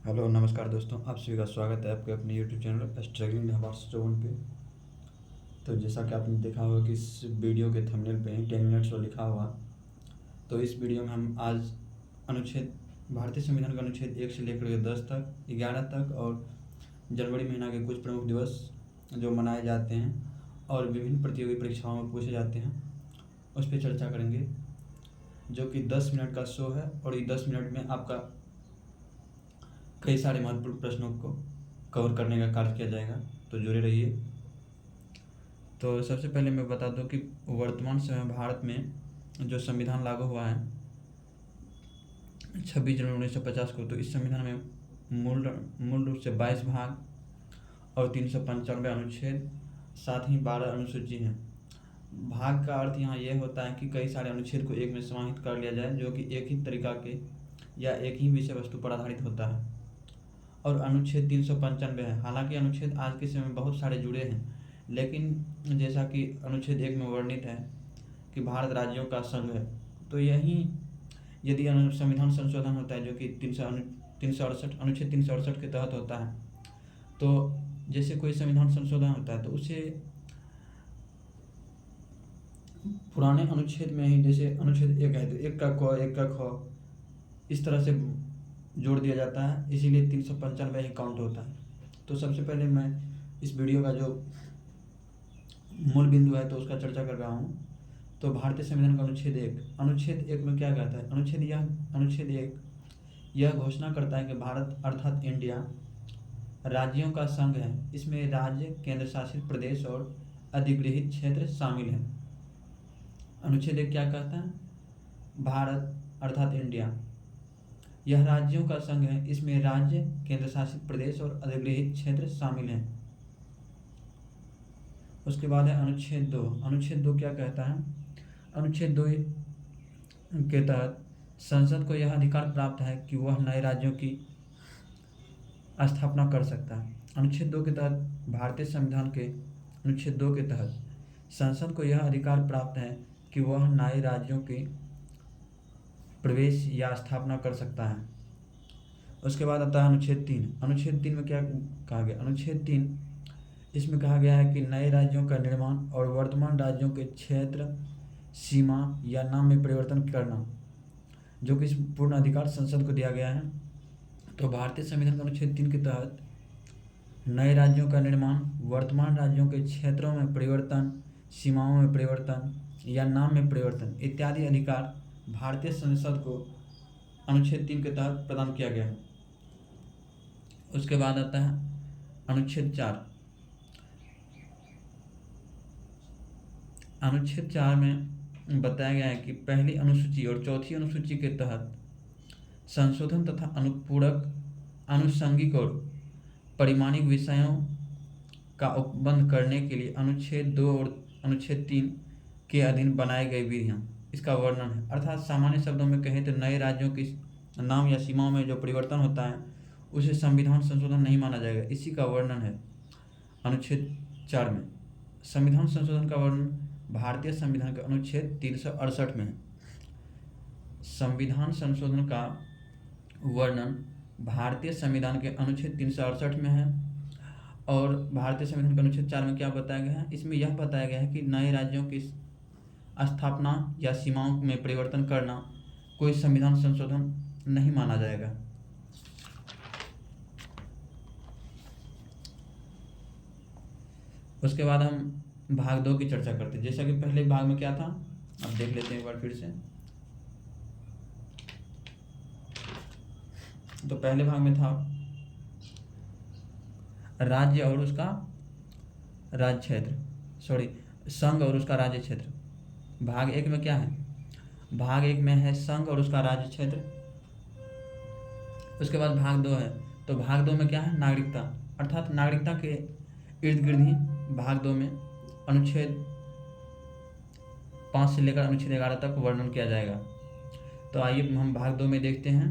Hello नमस्कार दोस्तों, आप सभी का स्वागत है आपके अपने YouTube channel struggling horse zone पे। तो जैसा कि आपने देखा होगा कि इस वीडियो के थंबनेल पे ही 10 मिनट्स तो लिखा हुआ। तो इस वीडियो में हम आज अनुच्छेद भारतीय संविधान का अनुच्छेद 1 से लेकर के 10 तक 11 तक और जनवरी महीना के कुछ प्रमुख दिवस जो मनाए जाते हैं और विभिन्न प्रतियोगी परीक्षाओं में पूछे जाते हैं उस पर चर्चा करेंगे, जो कि 10 मिनट का शो है। और ये 10 मिनट में आपका कई सारे महत्वपूर्ण प्रश्नों को कवर करने का कार्य किया जाएगा, तो जुड़े रहिए। तो सबसे पहले मैं बता दूं कि वर्तमान समय भारत में जो संविधान लागू हुआ है 26 जनवरी 1950 को, तो इस संविधान में मूल रूप से 22 भाग और 395 अनुच्छेद, साथ ही 12 अनुसूची हैं। भाग का अर्थ यहाँ यह होता है कि कई सारे अनुच्छेद को एक में समाहित कर लिया जाए, जो कि एक ही तरीका के या एक ही विषय वस्तु पर आधारित होता है। और अनुच्छेद 395 है। हालांकि अनुच्छेद आज के समय में बहुत सारे जुड़े हैं, लेकिन जैसा कि अनुच्छेद 1 में वर्णित है कि भारत राज्यों का संघ है, तो यही यदि संविधान संशोधन होता है जो कि 368 अनुच्छेद 368 के तहत होता है, तो जैसे कोई संविधान संशोधन होता है तो उसे पुराने अनुच्छेद में ही, जैसे अनुच्छेद 1 है तो 1 का क 1 का ख इस तरह से जोड़ दिया जाता है, इसीलिए 395 ही काउंट होता है। तो सबसे पहले मैं इस वीडियो का जो मूल बिंदु है तो उसका चर्चा कर रहा हूँ। तो भारतीय संविधान का अनुच्छेद 1 में क्या कहता है? अनुच्छेद 1 यह घोषणा करता है कि भारत अर्थात इंडिया राज्यों का संघ है। इसमें राज्य, केंद्र शासित प्रदेश और अधिगृहित क्षेत्र शामिल हैं। अनुच्छेद 1 क्या कहता है? भारत अर्थात इंडिया यह राज्यों का संघ है। इसमें राज्य, केंद्र शासित प्रदेश और अधिगृहित क्षेत्र शामिल हैं। उसके बाद है अनुच्छेद 2। अनुच्छेद 2 क्या कहता है? अनुच्छेद 2 के तहत संसद को यह अधिकार प्राप्त है कि वह नए राज्यों की स्थापना कर सकता है। अनुच्छेद 2 के तहत भारतीय संविधान के अनुच्छेद 2 के तहत संसद को यह अधिकार प्राप्त है कि वह नए राज्यों की प्रवेश या स्थापना कर सकता है। उसके बाद आता है अनुच्छेद 3। अनुच्छेद 3 में क्या कहा गया? अनुच्छेद 3 इसमें कहा गया है कि नए राज्यों का निर्माण और वर्तमान राज्यों के क्षेत्र, सीमा या नाम में परिवर्तन करना, जो कि पूर्ण अधिकार संसद को दिया गया है। तो भारतीय संविधान के अनुच्छेद 3 के तहत नए राज्यों का निर्माण, वर्तमान राज्यों के क्षेत्रों में परिवर्तन, सीमाओं में परिवर्तन या नाम में परिवर्तन इत्यादि अधिकार भारतीय संसद को अनुच्छेद 3 के तहत प्रदान किया गया है। उसके बाद आता है अनुच्छेद 4। अनुच्छेद 4 में बताया गया है कि पहली अनुसूची और चौथी अनुसूची के तहत संशोधन तथा अनुपूरक, आनुषंगिक और परिमाणिक विषयों का उपबंध करने के लिए अनुच्छेद 2 और अनुच्छेद 3 के अधीन बनाए गए विधियां इसका वर्णन है। अर्थात सामान्य शब्दों में कहें तो नए राज्यों के नाम या सीमाओं में जो परिवर्तन होता है उसे संविधान संशोधन नहीं माना जाएगा, इसी का वर्णन है अनुच्छेद 4 में। संविधान संशोधन का वर्णन भारतीय संविधान के अनुच्छेद 368 में है। संविधान संशोधन का वर्णन भारतीय संविधान के अनुच्छेद 368 में है। और भारतीय संविधान के अनुच्छेद 4 में क्या बताया गया है? इसमें यह बताया गया है कि नए राज्यों की स्थापना या सीमाओं में परिवर्तन करना कोई संविधान संशोधन नहीं माना जाएगा। उसके बाद हम भाग 2 की चर्चा करते हैं। जैसा कि पहले भाग में क्या था, अब देख लेते हैं एक बार फिर से। तो पहले भाग में था राज्य और उसका राज्य क्षेत्र, संघ और उसका राज्य क्षेत्र। भाग 1 में क्या है? भाग 1 में है संघ और उसका राज्य क्षेत्र। उसके बाद भाग 2 है। तो भाग 2 में क्या है? नागरिकता, अर्थात नागरिकता के इर्द गिर्द ही भाग 2 में अनुच्छेद 5 से लेकर अनुच्छेद 11 तक वर्णन किया जाएगा। तो आइए हम भाग 2 में देखते हैं।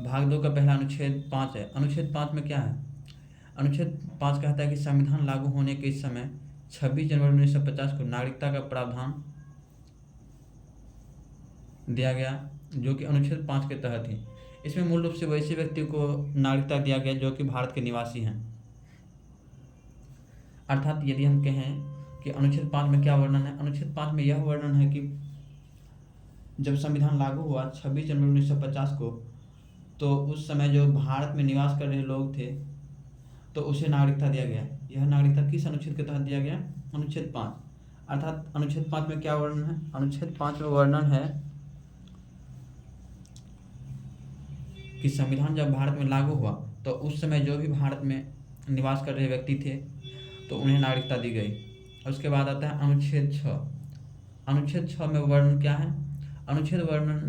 भाग 2 का पहला अनुच्छेद 5 है। अनुच्छेद 5 में क्या है? अनुच्छेद 5 कहता है कि संविधान लागू होने के समय 26 जनवरी 1950 को नागरिकता का प्रावधान दिया गया, जो कि अनुच्छेद 5 के तहत ही। इसमें मूल रूप से वैसे व्यक्ति को नागरिकता दिया गया जो कि भारत के निवासी हैं। अर्थात यदि हम कहें कि अनुच्छेद 5 में क्या वर्णन है, अनुच्छेद 5 में यह वर्णन है कि जब संविधान लागू हुआ 26 जनवरी 1950 को, तो उस समय जो भारत में निवास कर रहे लोग थे तो उसे नागरिकता दिया गया। यह नागरिकता किस अनुच्छेद के तहत दिया गया? अनुच्छेद 5। अर्थात अनुच्छेद 5 में क्या वर्णन है? अनुच्छेद 5 में वर्णन है कि संविधान जब भारत में लागू हुआ तो उस समय जो भी भारत में निवास कर रहे व्यक्ति थे तो उन्हें नागरिकता दी गई। उसके बाद आता है अनुच्छेद 6। अनुच्छेद 6 में वर्णन क्या है? अनुच्छेद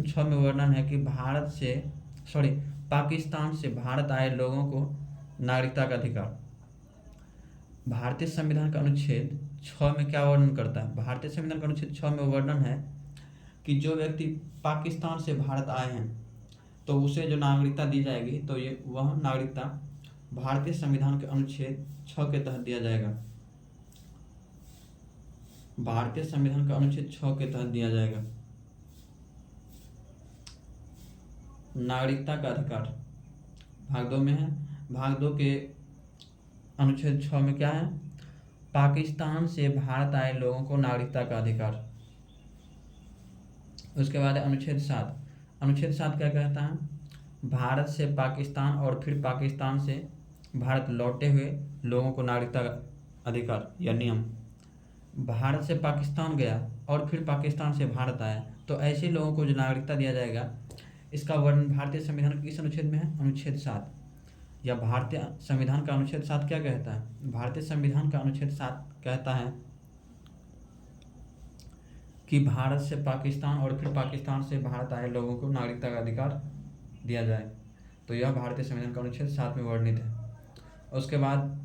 6 में वर्णन है कि पाकिस्तान से भारत आए लोगों को नागरिकता का अधिकार। भारतीय संविधान का अनुच्छेद 6 में क्या वर्णन करता है? भारतीय संविधान का अनुच्छेद 6 में वर्णन है कि जो व्यक्ति पाकिस्तान से भारत आए हैं तो उसे जो नागरिकता दी जाएगी तो वह नागरिकता भारतीय संविधान के अनुच्छेद 6 के तहत दिया जाएगा। भारतीय संविधान का अनुच्छेद 6 के तहत दिया जाएगा। नागरिकता का अधिकार भाग 2 में है। भाग 2 के अनुच्छेद 6 में क्या है? पाकिस्तान से भारत आए लोगों को नागरिकता का अधिकार। उसके बाद है अनुच्छेद 7। अनुच्छेद 7 क्या कहता है? भारत से पाकिस्तान और फिर पाकिस्तान से भारत लौटे हुए लोगों को नागरिकता का अधिकार या नियम। भारत से पाकिस्तान गया और फिर पाकिस्तान से भारत आया तो ऐसे लोगों को जो नागरिकता दिया जाएगा, इसका वर्णन भारतीय संविधान के किस अनुच्छेद में है? अनुच्छेद 7। या भारतीय संविधान का अनुच्छेद 7 क्या कहता है? भारतीय संविधान का अनुच्छेद 7 कहता है कि भारत से पाकिस्तान और फिर पाकिस्तान से भारत आए लोगों को नागरिकता का अधिकार दिया जाए। तो यह भारतीय संविधान का अनुच्छेद 7 में वर्णित है। उसके बाद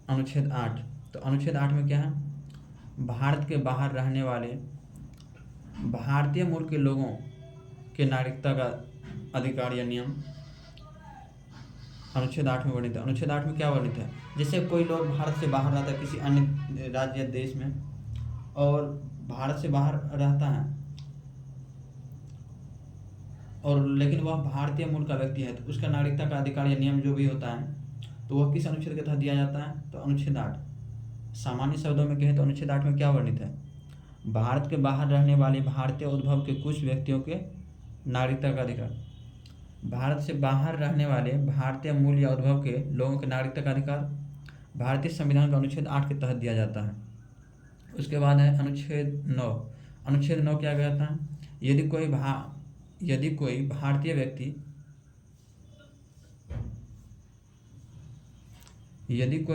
अनुच्छेद 8। तो अनुच्छेद 8 में क्या है? भारत के बाहर रहने वाले भारतीय मूल के लोगों के नागरिकता का अधिकार या नियम अनुच्छेद 8 में वर्णित है। अनुच्छेद 8 में क्या वर्णित है? जैसे कोई लोग भारत से बाहर रहता है किसी अन्य राज्य या देश में और भारत से बाहर रहता है और लेकिन वह भारतीय मूल का व्यक्ति है तो उसका नागरिकता का अधिकार या नियम जो भी होता है तो वह किस अनुच्छेद के तहत दिया जाता है? तो अनुच्छेद 8। सामान्य शब्दों में कहें तो अनुच्छेद 8 में क्या वर्णित है? भारत के बाहर रहने वाले भारतीय उद्भव के कुछ व्यक्तियों के नागरिकता का अधिकार। भारत से बाहर रहने वाले भारतीय मूल या उद्भव के लोगों के नागरिकता का अधिकार भारतीय संविधान का अनुच्छेद 8 के तहत दिया जाता है। उसके बाद है अनुच्छेद 9। अनुच्छेद 9 क्या कहता है? यदि कोई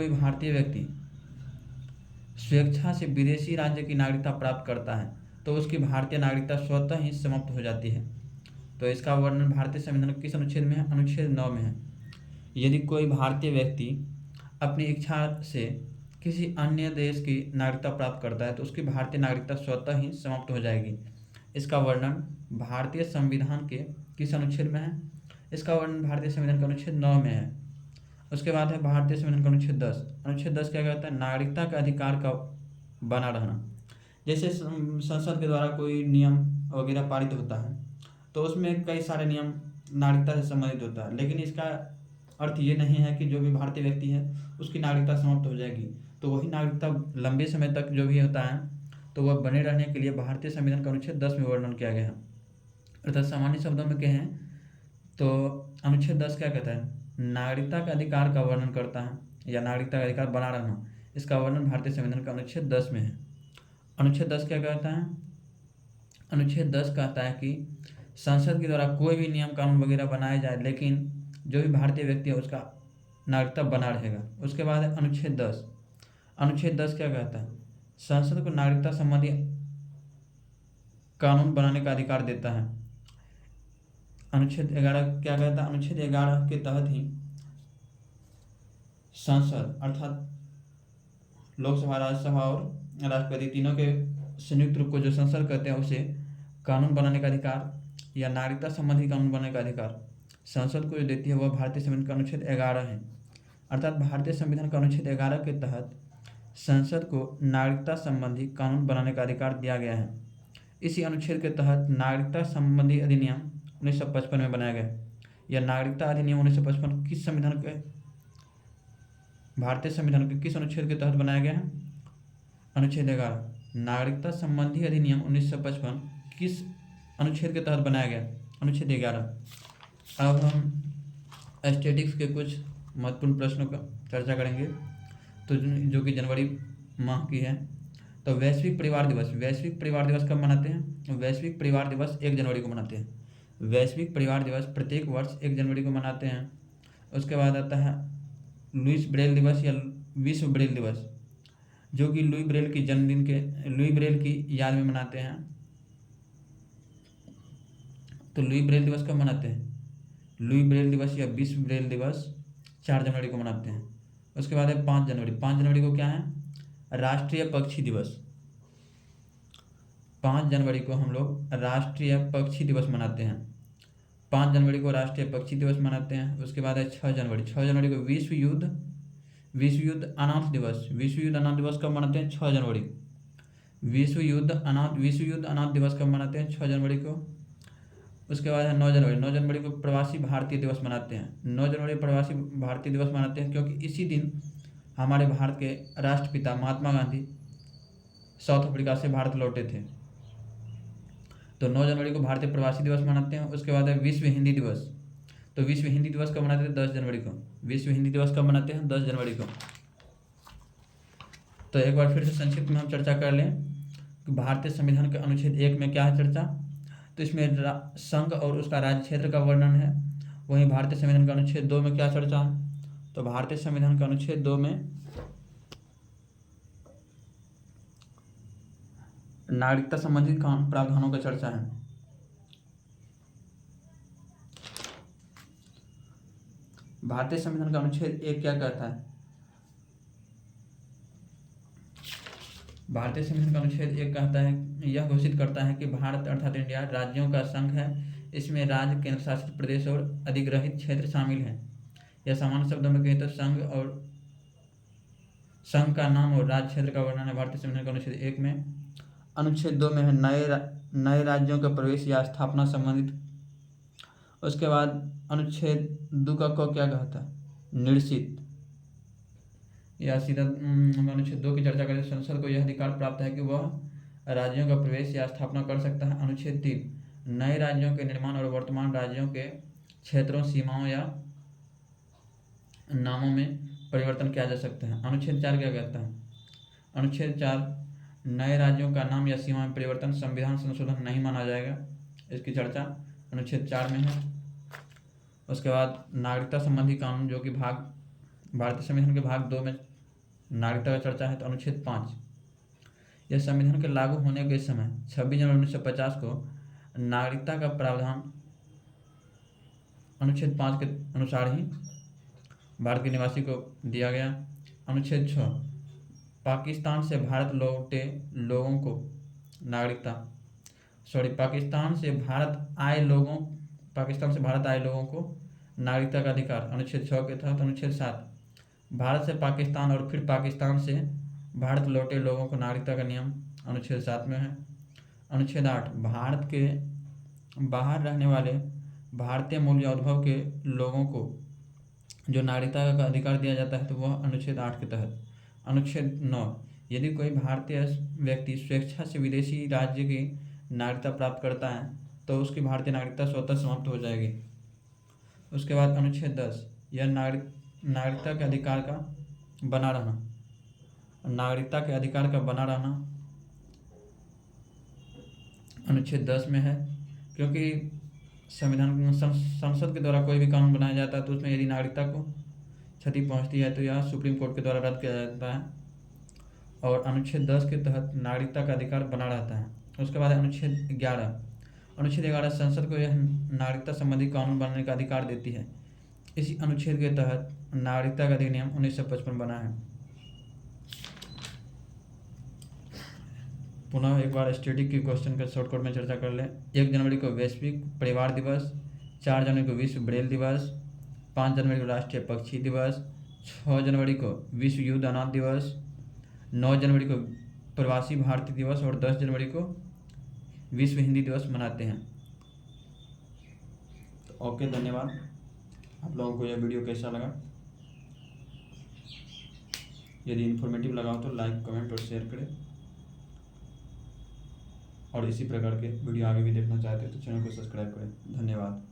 भारतीय व्यक्ति स्वेच्छा से विदेशी राज्य की नागरिकता प्राप्त करता है तो उसकी भारतीय नागरिकता स्वतः ही समाप्त हो जाती है। तो इसका वर्णन भारतीय संविधान के किस अनुच्छेद में है? अनुच्छेद 9 में है। यदि कोई भारतीय व्यक्ति अपनी इच्छा से किसी अन्य देश की नागरिकता प्राप्त करता है तो उसकी भारतीय नागरिकता स्वतः ही समाप्त हो जाएगी। इसका वर्णन भारतीय संविधान के किस अनुच्छेद में है? इसका वर्णन भारतीय संविधान के अनुच्छेद 9 में है। उसके बाद है भारतीय संविधान का अनुच्छेद 10। अनुच्छेद 10 क्या कहता है? नागरिकता का अधिकार का बना रहना। जैसे संसद के द्वारा कोई नियम वगैरह पारित होता है तो उसमें कई सारे नियम नागरिकता से संबंधित होता है, लेकिन इसका अर्थ ये नहीं है कि जो भी भारतीय व्यक्ति है उसकी नागरिकता समाप्त हो जाएगी। तो वही नागरिकता लंबे समय तक जो भी होता है तो वह बने रहने के लिए भारतीय संविधान का अनुच्छेद 10 में वर्णन किया गया है। अर्थात सामान्य शब्दों में कहें तो अनुच्छेद 10 क्या कहता है? नागरिकता का अधिकार का वर्णन करता है या नागरिकता का अधिकार बना रहना। इसका वर्णन भारतीय संविधान का अनुच्छेद 10 में है। अनुच्छेद 10 क्या कहता है? अनुच्छेद 10 कहता है कि संसद के द्वारा कोई भी नियम कानून वगैरह बनाया जाए लेकिन जो भी भारतीय व्यक्ति है उसका नागरिकता बना रहेगा। उसके बाद है अनुच्छेद 10। अनुच्छेद 10 क्या कहता है? संसद को नागरिकता संबंधी कानून बनाने का अधिकार देता है। अनुच्छेद 11 क्या कहता है? अनुच्छेद 11 के तहत ही संसद अर्थात लोकसभा, राज्यसभा और राष्ट्रपति तीनों के संयुक्त रूप को जो संसद कहते हैं उसे कानून बनाने का अधिकार या नागरिकता संबंधी कानून बनाने का अधिकार संसद को जो देती है वह भारतीय संविधान का अनुच्छेद 11 है। अर्थात भारतीय संविधान का अनुच्छेद 11 के तहत संसद को नागरिकता संबंधी कानून बनाने का अधिकार दिया गया है। इसी अनुच्छेद के तहत नागरिकता संबंधी अधिनियम 1955 में बनाया गया। यह नागरिकता अधिनियम 1955 किस संविधान के, भारतीय संविधान के किस अनुच्छेद के तहत बनाया गया है? अनुच्छेद 11। नागरिकता संबंधी अधिनियम 1955 किस अनुच्छेद के तहत बनाया गया? अनुच्छेद 11। अब हम स्टैटिक्स के कुछ महत्वपूर्ण प्रश्नों का चर्चा करेंगे, तो जो कि जनवरी माह की है। तो वैश्विक परिवार दिवस, वैश्विक परिवार दिवस कब मनाते हैं? वैश्विक परिवार दिवस 1 जनवरी को मनाते हैं। वैश्विक परिवार दिवस प्रत्येक वर्ष 1 जनवरी को मनाते हैं। उसके बाद आता है लुईस ब्रेल दिवस या विश्व ब्रेल दिवस, जो कि लुई ब्रेल की जन्मदिन के, लुई ब्रेल की याद में मनाते हैं। तो लुई ब्रेल दिवस कब मनाते हैं? लुई ब्रेल दिवस या विश्व ब्रेल दिवस 4 जनवरी को मनाते हैं। उसके बाद है 5 जनवरी। 5 जनवरी को क्या है? राष्ट्रीय पक्षी दिवस। 5 जनवरी को हम लोग राष्ट्रीय पक्षी दिवस मनाते हैं। 5 जनवरी को राष्ट्रीय पक्षी दिवस मनाते हैं। उसके बाद है 6 जनवरी। 6 जनवरी को विश्व युद्ध अनाथ दिवस। विश्व युद्ध अनाथ दिवस कब मनाते हैं? 6 जनवरी। विश्व युद्ध अनाथ दिवस कब मनाते हैं? 6 जनवरी को। उसके बाद है 9 जनवरी। 9 जनवरी को प्रवासी भारतीय दिवस मनाते हैं। 9 जनवरी प्रवासी भारतीय दिवस मनाते हैं क्योंकि इसी दिन हमारे भारत के राष्ट्रपिता महात्मा गांधी साउथ अफ्रीका से भारत लौटे थे। तो 9 जनवरी को भारतीय प्रवासी दिवस मनाते हैं। उसके बाद है विश्व हिंदी दिवस। तो विश्व हिंदी दिवस कब मनाते हैं? 10 जनवरी को। विश्व हिंदी दिवस कब मनाते हैं? 10 जनवरी को। तो एक बार फिर से संक्षिप्त में हम चर्चा कर लें कि भारतीय संविधान के अनुच्छेद 1 में क्या है चर्चा। तो इसमें संघ और उसका राज्य क्षेत्र का वर्णन है। वहीं भारतीय संविधान के अनुच्छेद 2 में क्या चर्चा है? तो भारतीय संविधान के अनुच्छेद 2 में नागरिकता संबंधित प्रावधानों का चर्चा है। भारतीय संविधान का अनुच्छेद 1 क्या कहता है? भारतीय संविधान का अनुच्छेद 1 कहता है, यह घोषित करता है कि भारत अर्थात इंडिया राज्यों का संघ है। इसमें राज्य, केंद्र शासित प्रदेश और अधिग्रहित क्षेत्र शामिल हैं। यह सामान्य शब्दों में कहें तो संघ का नाम और राज्य क्षेत्र का वर्णन है भारतीय संविधान के अनुच्छेद 1 में। अनुच्छेद 2 में है नए राज्यों का प्रवेश या स्थापना संबंधित। उसके बाद अनुच्छेद 2 का क क्या कहता है? निश्चित या सीधा अनुच्छेद 2 की चर्चा करें। संसद को यह अधिकार प्राप्त है कि वह राज्यों का प्रवेश या स्थापना कर सकता है। अनुच्छेद 3 नए राज्यों के निर्माण और वर्तमान राज्यों के क्षेत्रों, सीमाओं या नामों में परिवर्तन किया जा सकता है। अनुच्छेद 4 क्या कहता है? अनुच्छेद 4 नए राज्यों का नाम या सीमा में परिवर्तन संविधान संशोधन नहीं माना जाएगा। इसकी चर्चा अनुच्छेद 4 में है। उसके बाद नागरिकता संबंधी कानून, जो कि भारतीय संविधान के भाग 2 में नागरिकता का चर्चा है। तो अनुच्छेद 5 यह संविधान के लागू होने के समय 26 जनवरी 1950 को नागरिकता का प्रावधान अनुच्छेद 5 के अनुसार ही भारत के निवासी को दिया गया। अनुच्छेद 6 पाकिस्तान से भारत लौटे लोगों को पाकिस्तान से भारत आए लोगों को नागरिकता का अधिकार अनुच्छेद 6 के तहत। अनुच्छेद 7 भारत से पाकिस्तान और फिर पाकिस्तान से भारत लौटे लोगों को नागरिकता का नियम अनुच्छेद 7 में है। अनुच्छेद 8 भारत के बाहर रहने वाले भारतीय मूल या उद्भव के लोगों को जो नागरिकता का अधिकार दिया जाता है, तो वह अनुच्छेद 8 के तहत। अनुच्छेद 9 यदि कोई भारतीय व्यक्ति स्वेच्छा से विदेशी राज्य की नागरिकता प्राप्त करता है तो उसकी भारतीय नागरिकता स्वतः समाप्त हो जाएगी। उसके बाद अनुच्छेद 10 यह नागरिकता के अधिकार का बना रहना अनुच्छेद 10 में है, क्योंकि संसद के द्वारा कोई भी कानून बनाया जाता है तो उसमें यदि नागरिकता को क्षति पहुंचती है तो यह सुप्रीम कोर्ट के द्वारा रद्द किया जाता है और अनुच्छेद 10 के तहत नागरिकता का अधिकार बना रहता है। उसके बाद अनुच्छेद 11 संसद को यह नागरिकता संबंधी कानून बनाने का अधिकार देती है। इसी अनुच्छेद के तहत नागरिकता का अधिनियम 1955 बना है। पुनः एक बार स्टैटिक के क्वेश्चन का शॉर्टकट में चर्चा कर लें। 1 जनवरी को वैश्विक परिवार दिवस, 4 जनवरी को विश्व ब्रेल दिवस, 5 जनवरी को राष्ट्रीय पक्षी दिवस, 6 जनवरी को विश्व युद्ध अनाथ दिवस, 9 जनवरी को प्रवासी भारतीय दिवस और 10 जनवरी को विश्व हिंदी दिवस मनाते हैं। ओके, धन्यवाद। आप लोगों को यह वीडियो कैसा लगा? यदि इन्फॉर्मेटिव लगा हो तो लाइक, कमेंट और शेयर करें। और इसी प्रकार के वीडियो आगे भी देखना चाहते हैं तो चैनल को सब्सक्राइब करें। धन्यवाद।